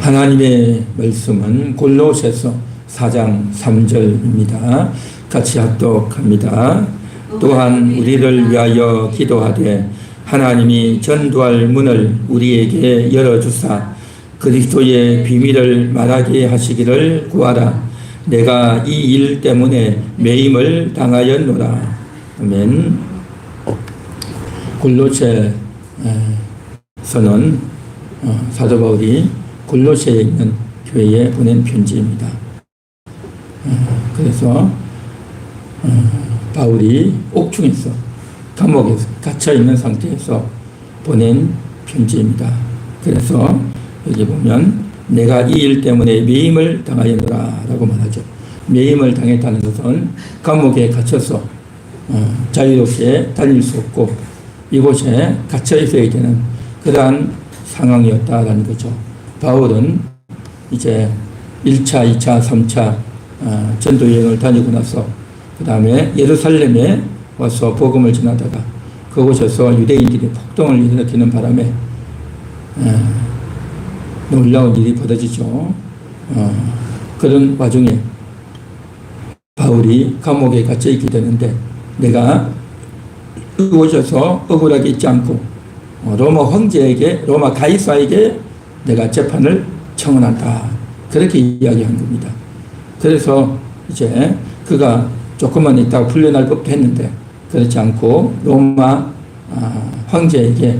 하나님의 말씀은 골로새서 4장 3절입니다. 같이 합독합니다. 또한 우리를 위하여 기도하되 하나님이 전도할 문을 우리에게 열어주사 그리스도의 비밀을 말하게 하시기를 구하라. 내가 이 일 때문에 매임을 당하였노라. 아멘. 골로새서는 사도 바울이 골로새에 있는 교회에 보낸 편지입니다. 그래서 바울이 옥중에서 감옥에서 갇혀 있는 상태에서 보낸 편지입니다. 그래서 여기 보면 내가 이 일 때문에 매임을 당하였노라 라고 말하죠. 매임을 당했다는 것은 감옥에 갇혀서 자유롭게 다닐 수 없고 이곳에 갇혀 있어야 되는 그러한 상황이었다라는 거죠. 바울은 이제 1차, 2차, 3차 전도 여행을 다니고 나서 그 다음에 예루살렘에 와서 복음을 전하다가 그곳에서 유대인들이 폭동을 일으키는 바람에 놀라운 일이 벌어지죠. 그런 와중에 바울이 감옥에 갇혀 있게 되는데 내가 그곳에서 억울하게 있지 않고 로마 황제에게, 로마 가이사에게 내가 재판을 청원한다. 그렇게 이야기한 겁니다. 그래서 이제 그가 조금만 있다가 풀려날 법도 했는데 그렇지 않고 로마 황제에게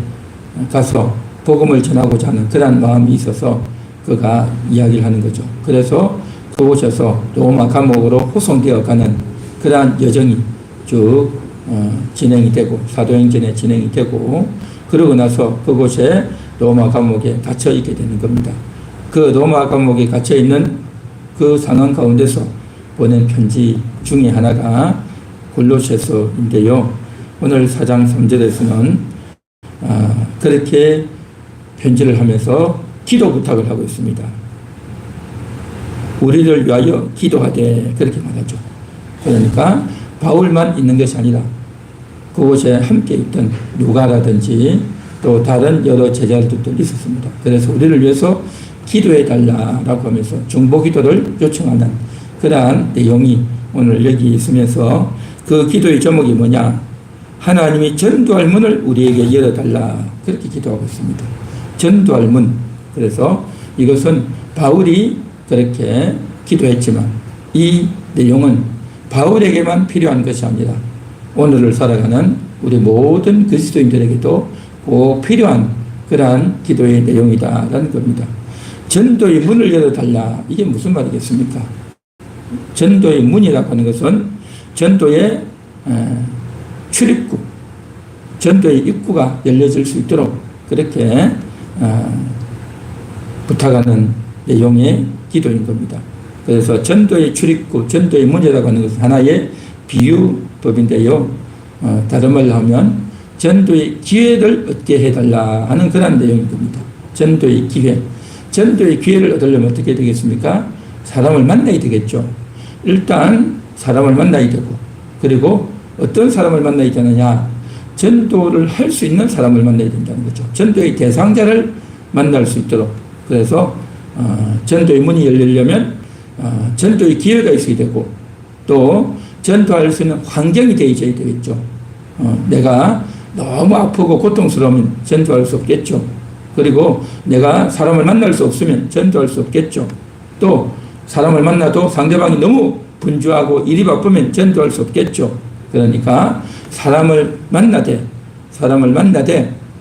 가서 복음을 전하고자 하는 그런 마음이 있어서 그가 이야기를 하는 거죠. 그래서 그곳에서 로마 감옥으로 호송되어 가는 그러한 여정이 쭉 진행이 되고 사도행전에 진행이 되고 그러고 나서 그곳에 로마 감옥에 갇혀 있게 되는 겁니다. 그 로마 감옥에 갇혀 있는 그 상황 가운데서 보낸 편지 중에 하나가 골로새서인데요. 오늘 4장 3절에서는 그렇게 편지를 하면서 기도 부탁을 하고 있습니다. 우리를 위하여 기도하되 그렇게 말하죠. 그러니까 바울만 있는 것이 아니라 그곳에 함께 있던 누가라든지 또 다른 여러 제자들도 있었습니다. 그래서 우리를 위해서 기도해 달라라고 하면서 중보 기도를 요청하는 그러한 내용이 오늘 여기 있으면서 그 기도의 제목이 뭐냐? 하나님이 전도할 문을 우리에게 열어달라. 그렇게 기도하고 있습니다. 전도할 문. 그래서 이것은 바울이 그렇게 기도했지만 이 내용은 바울에게만 필요한 것이 아니라 오늘을 살아가는 우리 모든 그리스도인들에게도 꼭 필요한 그러한 기도의 내용이다라는 겁니다. 전도의 문을 열어달라. 이게 무슨 말이겠습니까? 전도의 문이라고 하는 것은 전도의 출입구, 전도의 입구가 열려질 수 있도록 그렇게 부탁하는 내용의 기도인 겁니다. 그래서 전도의 출입구, 전도의 문이라고 하는 것은 하나의 비유법인데요. 다른 말로 하면 전도의 기회를 얻게 해달라 하는 그런 내용인 겁니다. 전도의 기회. 전도의 기회를 얻으려면 어떻게 되겠습니까? 사람을 만나야 되겠죠. 일단 사람을 만나야 되고 그리고 어떤 사람을 만나야 되느냐? 전도를 할 수 있는 사람을 만나야 된다는 거죠. 전도의 대상자를 만날 수 있도록. 그래서 전도의 문이 열리려면 전도의 기회가 있어야 되고 또 전도할 수 있는 환경이 되어야 되겠죠. 내가 너무 아프고 고통스러우면 전도할 수 없겠죠. 그리고 내가 사람을 만날 수 없으면 전도할 수 없겠죠. 또 사람을 만나도 상대방이 너무 분주하고 일이 바쁘면 전도할 수 없겠죠. 그러니까 사람을 만나되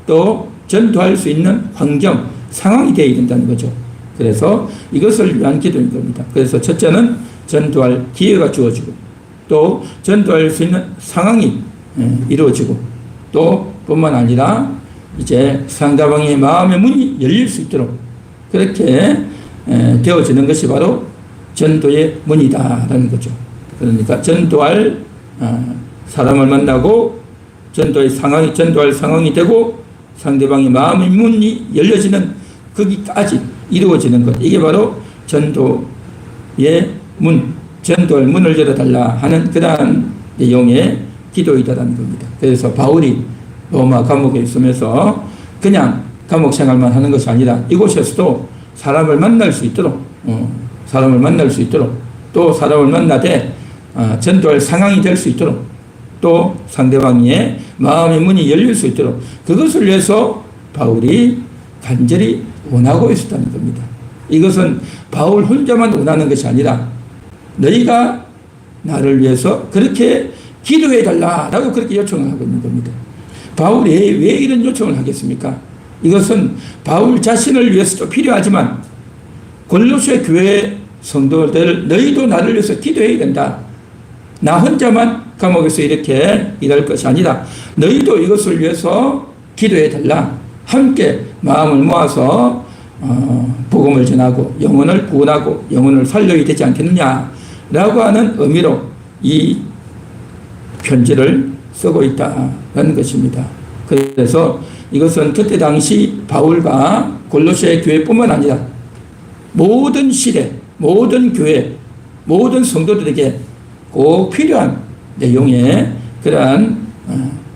또 전도할 수 있는 환경, 상황이 되어야 된다는 거죠. 그래서 이것을 위한 기도인 겁니다. 그래서 첫째는 전도할 기회가 주어지고 또 전도할 수 있는 상황이 이루어지고 또 뿐만 아니라 이제 상대방의 마음의 문이 열릴 수 있도록 그렇게 되어지는 것이 바로 전도의 문이다라는 거죠. 그러니까 전도할 사람을 만나고 전도할 상황이 되고 상대방의 마음의 문이 열려지는 거기까지 이루어지는 것. 이게 바로 전도의 문, 전도할 문을 열어달라 하는 그러한 내용의 기도이다라는 겁니다. 그래서 바울이 로마 감옥에 있으면서 그냥 감옥 생활만 하는 것이 아니라 이곳에서도 사람을 만날 수 있도록, 사람을 만날 수 있도록, 또 사람을 만나되 전도할 상황이 될 수 있도록, 또 상대방의 마음의 문이 열릴 수 있도록 그것을 위해서 바울이 간절히 원하고 있었다는 겁니다. 이것은 바울 혼자만 원하는 것이 아니라 너희가 나를 위해서 그렇게 기도해 달라라고 그렇게 요청을 하고 있는 겁니다. 바울이 왜 이런 요청을 하겠습니까? 이것은 바울 자신을 위해서도 필요하지만 골로새 교회 성도들 너희도 나를 위해서 기도해야 된다. 나 혼자만 감옥에서 이렇게 일할 것이 아니라 너희도 이것을 위해서 기도해 달라. 함께 마음을 모아서 복음을 전하고 영혼을 구원하고 영혼을 살려야 되지 않겠느냐라고 하는 의미로 이 편지를 쓰고 있다는 것입니다. 그래서 이것은 그때 당시 바울과 골로새 교회뿐만 아니라 모든 시대, 모든 교회, 모든 성도들에게 꼭 필요한 내용의 그러한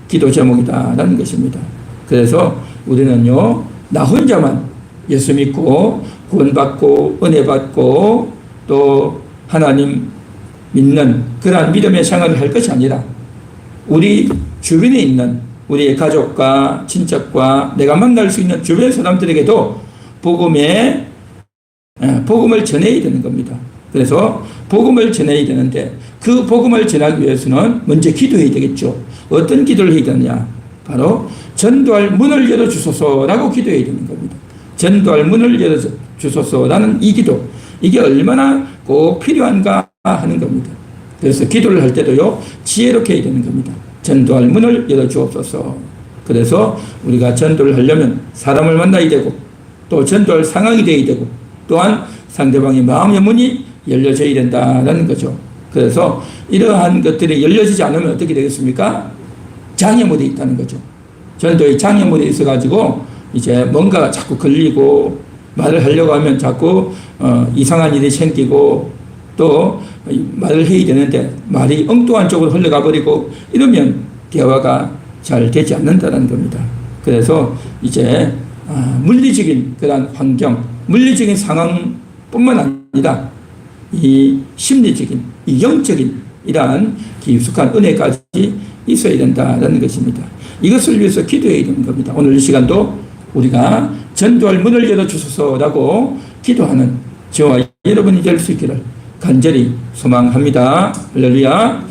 기도 제목이다라는 것입니다. 그래서 우리는요, 나 혼자만 예수 믿고 구원받고 은혜 받고 또 하나님 믿는 그러한 믿음의 생활을 할 것이 아니라 우리 주변에 있는 우리의 가족과 친척과 내가 만날 수 있는 주변 사람들에게도 복음을 전해야 되는 겁니다. 그래서 복음을 전해야 되는데 그 복음을 전하기 위해서는 먼저 기도해야 되겠죠. 어떤 기도를 해야 되느냐? 바로 전도할 문을 열어주소서라고 기도해야 되는 겁니다. 전도할 문을 열어주소서라는 이 기도, 이게 얼마나 꼭 필요한가 하는 겁니다. 그래서 기도를 할 때도요, 지혜롭게 해야 되는 겁니다. 전도할 문을 열어주옵소서. 그래서 우리가 전도를 하려면 사람을 만나야 되고 또 전도할 상황이 되어야 되고 또한 상대방의 마음의 문이 열려져야 된다는 거죠. 그래서 이러한 것들이 열려지지 않으면 어떻게 되겠습니까? 장애물이 있다는 거죠. 전도에 장애물이 있어가지고 이제 뭔가가 자꾸 걸리고 말을 하려고 하면 자꾸 이상한 일이 생기고 또 말을 해야 되는데 말이 엉뚱한 쪽으로 흘러가 버리고 이러면 대화가 잘 되지 않는다는 겁니다. 그래서 이제 물리적인 그런 환경, 물리적인 상황뿐만 아니라 이 심리적인, 이 영적인 이러한 깊숙한 은혜까지 있어야 된다는 것입니다. 이것을 위해서 기도해야 되는 겁니다. 오늘 이 시간도 우리가 전도할 문을 열어주소서라고 기도하는 저와 여러분이 될 수 있기를 간절히 소망합니다. 할렐루야.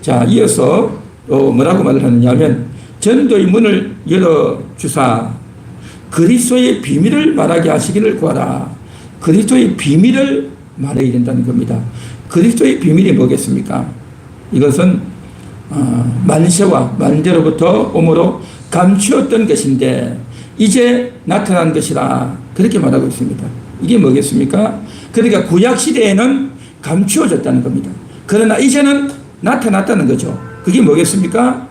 자, 이어서 또 뭐라고 말을 하느냐 하면 전도의 문을 열어주사 그리스도의 비밀을 말하게 하시기를 구하라. 그리스도의 비밀을 말해야 된다는 겁니다. 그리스도의 비밀이 뭐겠습니까? 이것은 만세와 만대로부터 오므로 감추었던 것인데 이제 나타난 것이라 그렇게 말하고 있습니다. 이게 뭐겠습니까? 그러니까 구약시대에는 감추어졌다는 겁니다. 그러나 이제는 나타났다는 거죠. 그게 뭐겠습니까?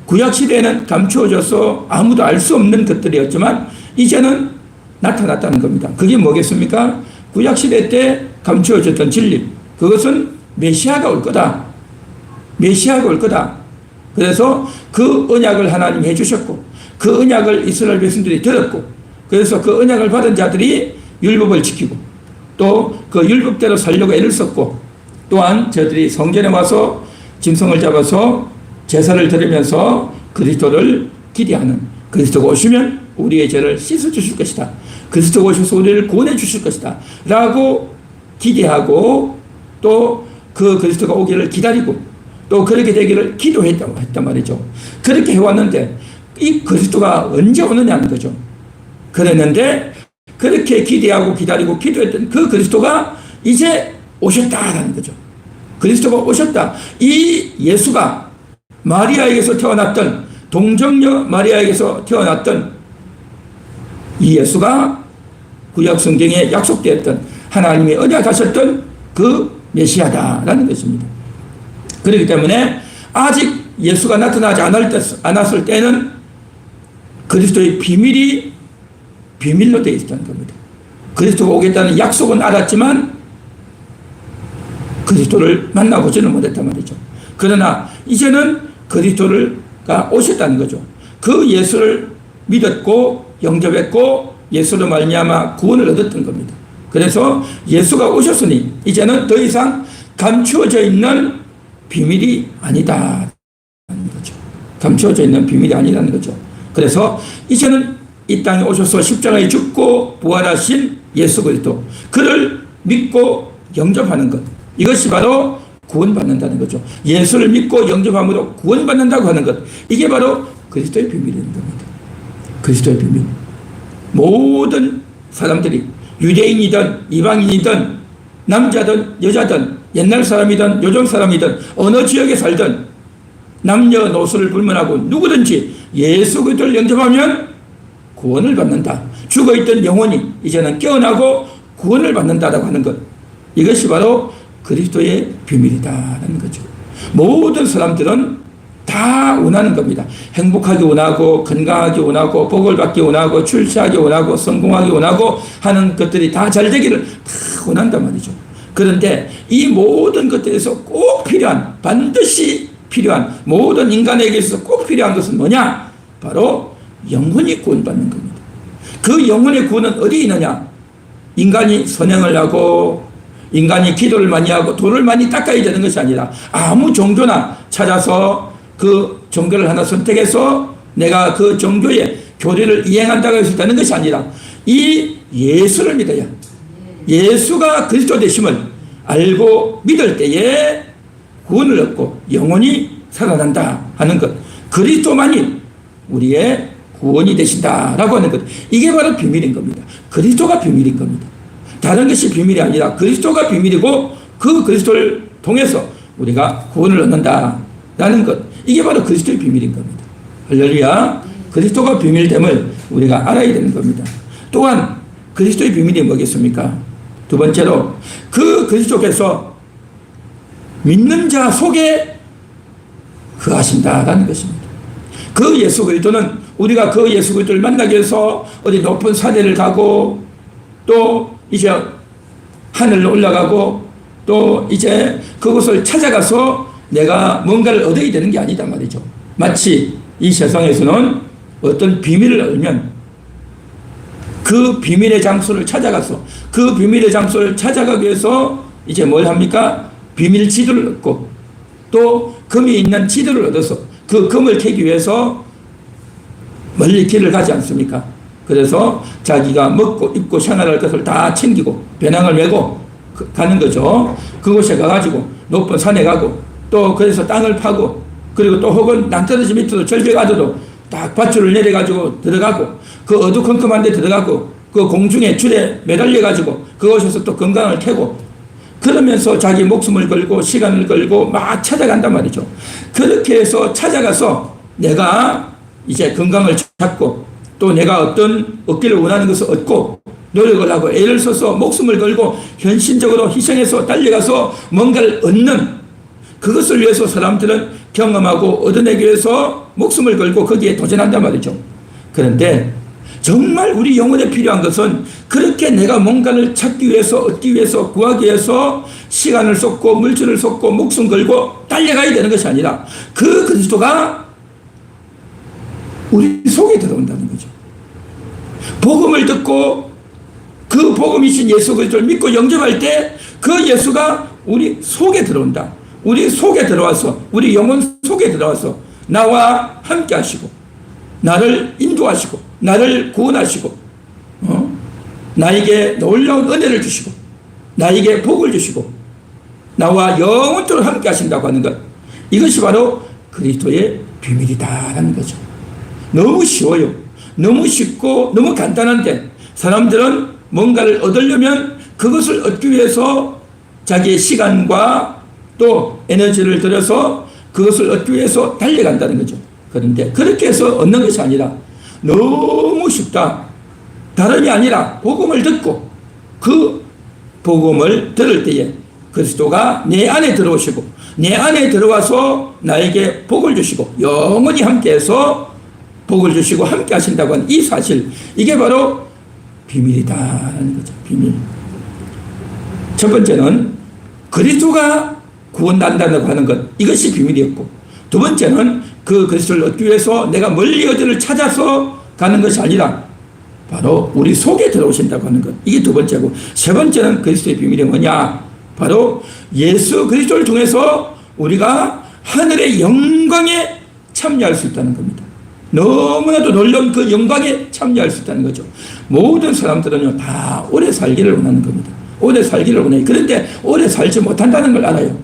구약시대에는 감추어져서 아무도 알 수 없는 것들이었지만 이제는 나타났다는 겁니다. 그게 뭐겠습니까? 구약시대 때 감추어졌던 진리, 그것은 메시아가 올 거다. 메시아가 올 거다. 그래서 그 언약을 하나님이 해주셨고 그 언약을 이스라엘 백성들이 들었고 그래서 그 언약을 받은 자들이 율법을 지키고 또 그 율법대로 살려고 애를 썼고 또한 저들이 성전에 와서 짐승을 잡아서 제사를 드리면서 그리스도를 기대하는, 그리스도가 오시면 우리의 죄를 씻어주실 것이다. 그리스도가 오셔서 우리를 구원해 주실 것이다. 라고 기대하고 또 그 그리스도가 오기를 기다리고 또 그렇게 되기를 기도했단 말이죠. 그렇게 해왔는데 이 그리스도가 언제 오느냐는 거죠. 그랬는데 그렇게 기대하고 기다리고 기도했던 그 그리스도가 이제 오셨다라는 거죠. 그리스도가 오셨다. 이 예수가 마리아에게서 태어났던 동정녀 마리아에게서 태어났던 이 예수가 구약 성경에 약속되었던 하나님이 언약하셨던 그 메시아다라는 것입니다. 그렇기 때문에 아직 예수가 나타나지 않았을 때는 그리스도의 비밀이 비밀로 되어 있었다는 겁니다. 그리스도가 오겠다는 약속은 알았지만 그리스도를 만나보지는 못했단 말이죠. 그러나 이제는 그리스도가 오셨다는 거죠. 그 예수를 믿었고 영접했고 예수로 말미암아 구원을 얻었던 겁니다. 그래서 예수가 오셨으니 이제는 더 이상 감추어져 있는 비밀이 아니다. 감추어져 있는 비밀이 아니라는 거죠. 그래서 이제는 이 땅에 오셔서 십자가에 죽고 부활하신 예수 그리스도, 그를 믿고 영접하는 것, 이것이 바로 구원받는다는 거죠. 예수를 믿고 영접함으로 구원받는다고 하는 것, 이게 바로 그리스도의 비밀인 겁니다. 그리스도의 비밀. 모든 사람들이 유대인이든 이방인이든 남자든 여자든 옛날 사람이든 요즘 사람이든 어느 지역에 살든 남녀노소를 불문하고 누구든지 예수 그리스도를 영접하면 구원을 받는다. 죽어있던 영혼이 이제는 깨어나고 구원을 받는다라고 하는 것, 이것이 바로 그리스도의 비밀이다라는 거죠. 모든 사람들은 다 원하는 겁니다. 행복하게 원하고 건강하게 원하고 복을 받기 원하고 출세하기 원하고 성공하기 원하고 하는 것들이 다 잘 되기를 다 원한단 말이죠. 그런데 이 모든 것들에서 꼭 필요한, 반드시 필요한, 모든 인간에게 있어서 꼭 필요한 것은 뭐냐? 바로 영혼이 구원받는 겁니다. 그 영혼의 구원은 어디 있느냐? 인간이 선행을 하고 인간이 기도를 많이 하고 돈을 많이 닦아야 되는 것이 아니라 아무 종교나 찾아서 그 종교를 하나 선택해서 내가 그 종교의 교리를 이행한다고 해서 되는 것이 아니라 이 예수를 믿어야, 예수가 그리스도 되심을 알고 믿을 때에 구원을 얻고 영혼이 살아난다 하는 것, 그리스도만이 우리의 구원이 되신다라고 하는 것, 이게 바로 비밀인 겁니다. 그리스도가 비밀인 겁니다. 다른 것이 비밀이 아니라 그리스도가 비밀이고 그 그리스도를 통해서 우리가 구원을 얻는다라는 것, 이게 바로 그리스도의 비밀인 겁니다. 할렐루야. 그리스도가 비밀됨을 우리가 알아야 되는 겁니다. 또한 그리스도의 비밀이 뭐겠습니까? 두 번째로 그 그리스도께서 믿는 자 속에 거하신다라는 것입니다. 그 예수 그리스도는 우리가 그 예수 그리스도를 만나기 위해서 어디 높은 산에를 가고 또 이제 하늘로 올라가고 또 이제 그곳을 찾아가서 내가 뭔가를 얻어야 되는 게 아니다 말이죠. 마치 이 세상에서는 어떤 비밀을 알면 그 비밀의 장소를 찾아가서 그 비밀의 장소를 찾아가기 위해서 이제 뭘 합니까? 비밀 지도를 얻고 또 금이 있는 지도를 얻어서 그 금을 캐기 위해서 멀리 길을 가지 않습니까? 그래서 자기가 먹고 입고 생활할 것을 다 챙기고 배낭을 메고 가는 거죠. 그곳에 가가지고 높은 산에 가고 또 그래서 땅을 파고 그리고 또 혹은 낭떠러지 밑으로 절벽 아래로 딱 밧줄을 내려가지고 들어가고 그 어두컴컴한 데 들어가고 그 공중에 줄에 매달려가지고 그곳에서 또 건강을 캐고 그러면서 자기 목숨을 걸고 시간을 걸고 막 찾아간단 말이죠. 그렇게 해서 찾아가서 내가 이제 건강을 찾고 또 내가 어떤 얻기를 원하는 것을 얻고 노력을 하고 애를 써서 목숨을 걸고 현실적으로 희생해서 달려가서 뭔가를 얻는 그것을 위해서 사람들은 경험하고 얻어내기 위해서 목숨을 걸고 거기에 도전한단 말이죠. 그런데 정말 우리 영혼에 필요한 것은 그렇게 내가 뭔가를 찾기 위해서 얻기 위해서 구하기 위해서 시간을 쏟고 물질을 쏟고 목숨 걸고 달려가야 되는 것이 아니라 그 그리스도가 우리 속에 들어온다는 거죠. 복음을 듣고 그 복음이신 예수 그리스도를 믿고 영접할 때 그 예수가 우리 속에 들어온다. 우리 속에 들어와서 우리 영혼 속에 들어와서 나와 함께 하시고 나를 인도하시고 나를 구원하시고 나에게 놀라운 은혜를 주시고 나에게 복을 주시고 나와 영원토록 함께 하신다고 하는 것, 이것이 바로 그리스도의 비밀이다라는 거죠. 너무 쉬워요. 너무 쉽고 너무 간단한데 사람들은 뭔가를 얻으려면 그것을 얻기 위해서 자기의 시간과 또 에너지를 들여서 그것을 얻기 위해서 달려간다는 거죠. 그런데 그렇게 해서 얻는 것이 아니라 너무 쉽다. 다름이 아니라 복음을 듣고 그 복음을 들을 때에 그리스도가 내 안에 들어오시고 내 안에 들어와서 나에게 복을 주시고 영원히 함께해서 복을 주시고 함께 하신다고 하는 이 사실, 이게 바로 비밀이다라는 거죠. 비밀. 첫 번째는 그리스도가 구원한다고 하는 것, 이것이 비밀이었고, 두 번째는 그 그리스도를 얻기 위해서 내가 멀리 어디를 찾아서 가는 것이 아니라 바로 우리 속에 들어오신다고 하는 것. 이게 두 번째고, 세 번째는 그리스도의 비밀이 뭐냐? 바로 예수 그리스도를 통해서 우리가 하늘의 영광에 참여할 수 있다는 겁니다. 너무나도 놀라운 그 영광에 참여할 수 있다는 거죠. 모든 사람들은요, 다 오래 살기를 원하는 겁니다. 오래 살기를 원해요. 그런데 오래 살지 못한다는 걸 알아요.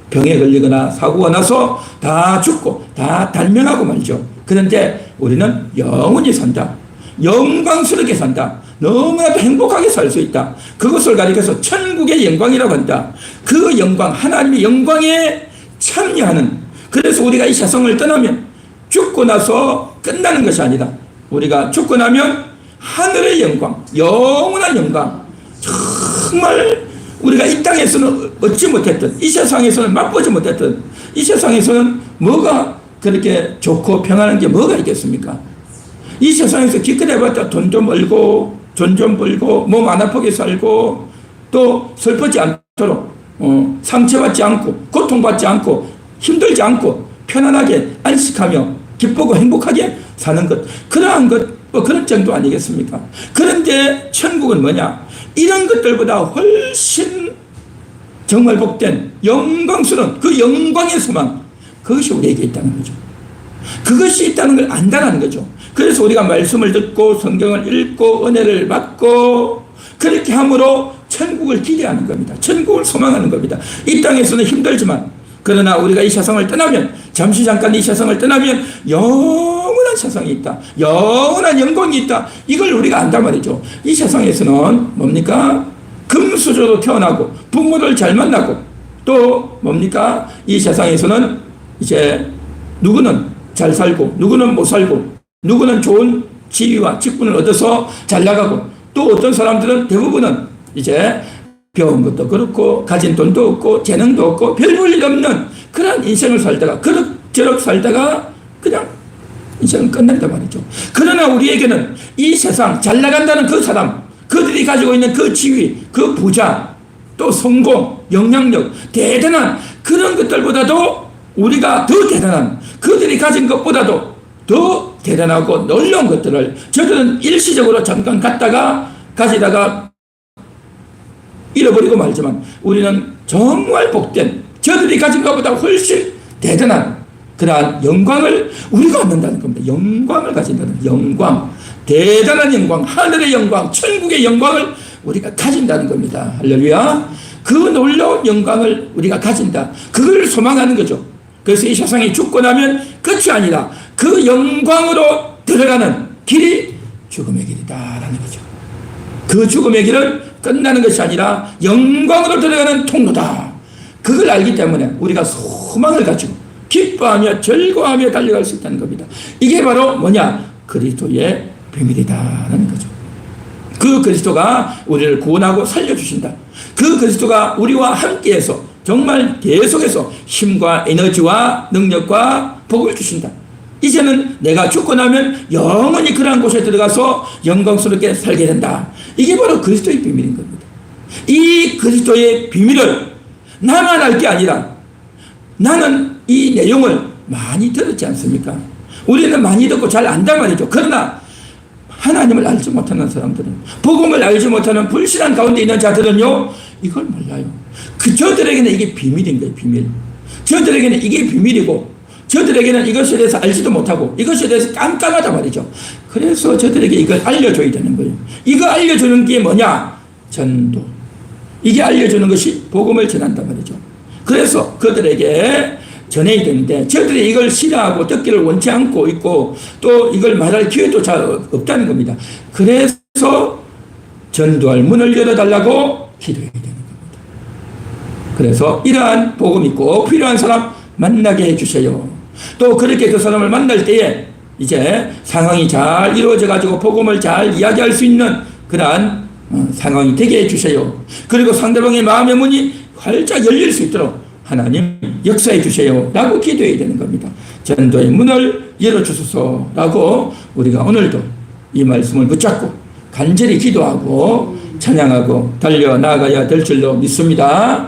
병에 걸리거나 사고가 나서 다 죽고 다 단명하고 말이죠. 그런데 우리는 영원히 산다. 영광스럽게 산다. 너무나도 행복하게 살 수 있다. 그것을 가리켜서 천국의 영광이라고 한다. 그 영광, 하나님의 영광에 참여하는, 그래서 우리가 이 세상을 떠나면 죽고 나서 끝나는 것이 아니라 우리가 죽고 나면 하늘의 영광, 영원한 영광, 정말 우리가 이 땅에서는 얻지 못했던, 이 세상에서는 맛보지 못했던, 이 세상에서는 뭐가 그렇게 좋고 평안한 게 뭐가 있겠습니까? 이 세상에서 기껏 해봤자 돈 좀 벌고 돈 좀 벌고 몸 안 아프게 살고 또 슬프지 않도록 상처받지 않고 고통받지 않고 힘들지 않고 편안하게 안식하며 기쁘고 행복하게 사는 것, 그러한 것, 그런 정도 아니겠습니까? 그런데 천국은 뭐냐? 이런 것들보다 훨씬 정말 복된 영광스러운 그 영광의 소망, 그것이 우리에게 있다는 거죠. 그것이 있다는 걸 안다는 거죠. 그래서 우리가 말씀을 듣고 성경을 읽고 은혜를 받고 그렇게 함으로 천국을 기대하는 겁니다. 천국을 소망하는 겁니다. 이 땅에서는 힘들지만, 그러나 우리가 이 세상을 떠나면, 잠시 잠깐 이 세상을 떠나면 영원한 세상이 있다. 영원한 영광이 있다. 이걸 우리가 안단 말이죠. 이 세상에서는 뭡니까? 금수저로 태어나고 부모를 잘 만나고 또 뭡니까? 이 세상에서는 이제 누구는 잘 살고 누구는 못 살고 누구는 좋은 지위와 직분을 얻어서 잘 나가고 또 어떤 사람들은 대부분은 이제 배운 것도 그렇고 가진 돈도 없고 재능도 없고 별 볼 일 없는 그런 인생을 살다가 그럭저럭 살다가 그냥 인생은 끝난단 말이죠. 그러나 우리에게는 이 세상 잘 나간다는 그 사람, 그들이 가지고 있는 그 지위, 그 부자, 또 성공, 영향력, 대단한 그런 것들보다도 우리가 더 대단한, 그들이 가진 것보다도 더 대단하고 놀라운 것들을 저들은 일시적으로 잠깐 갔다가 가지다가 잃어버리고 말지만 우리는 정말 복된, 저들이 가진 것보다 훨씬 대단한 그러한 영광을 우리가 얻는다는 겁니다. 영광을 가진다는, 영광, 대단한 영광, 하늘의 영광, 천국의 영광을 우리가 가진다는 겁니다. 할렐루야. 그 놀라운 영광을 우리가 가진다. 그걸 소망하는 거죠. 그래서 이 세상에 죽고 나면 끝이 아니라 그 영광으로 들어가는 길이 죽음의 길이다라는 거죠. 그 죽음의 길은 끝나는 것이 아니라 영광으로 들어가는 통로다. 그걸 알기 때문에 우리가 소망을 가지고 기뻐하며 즐거워하며 달려갈 수 있다는 겁니다. 이게 바로 뭐냐? 그리스도의 비밀이다라는 거죠. 그 그리스도가 우리를 구원하고 살려주신다. 그 그리스도가 우리와 함께해서 정말 계속해서 힘과 에너지와 능력과 복을 주신다. 이제는 내가 죽고 나면 영원히 그러한 곳에 들어가서 영광스럽게 살게 된다. 이게 바로 그리스도의 비밀인 겁니다. 이 그리스도의 비밀을 나만 알 게 아니라 나는 이 내용을 많이 들었지 않습니까? 우리는 많이 듣고 잘 안단 말이죠. 그러나 하나님을 알지 못하는 사람들은, 복음을 알지 못하는 불신한 가운데 있는 자들은요, 이걸 몰라요. 저들에게는 이게 비밀인 거예요, 비밀. 저들에게는 이게 비밀이고, 저들에게는 이것에 대해서 알지도 못하고, 이것에 대해서 깜깜하단 말이죠. 그래서 저들에게 이걸 알려줘야 되는 거예요. 이거 알려주는 게 뭐냐? 전도. 이게 알려주는 것이 복음을 전한단 말이죠. 그래서 그들에게 전해야 되는데 저들이 이걸 싫어하고 듣기를 원치 않고 있고 또 이걸 말할 기회도 잘 없다는 겁니다. 그래서 전도할 문을 열어달라고 기도해야 되는 겁니다. 그래서 이러한 복음이 꼭 필요한 사람 만나게 해주세요. 또 그렇게 그 사람을 만날 때에 이제 상황이 잘 이루어져 가지고 복음을 잘 이야기할 수 있는 그러한 상황이 되게 해주세요. 그리고 상대방의 마음의 문이 활짝 열릴 수 있도록 하나님 역사해 주세요 라고 기도해야 되는 겁니다. 전도의 문을 열어주소서 라고 우리가 오늘도 이 말씀을 붙잡고 간절히 기도하고 찬양하고 달려나가야 될 줄로 믿습니다.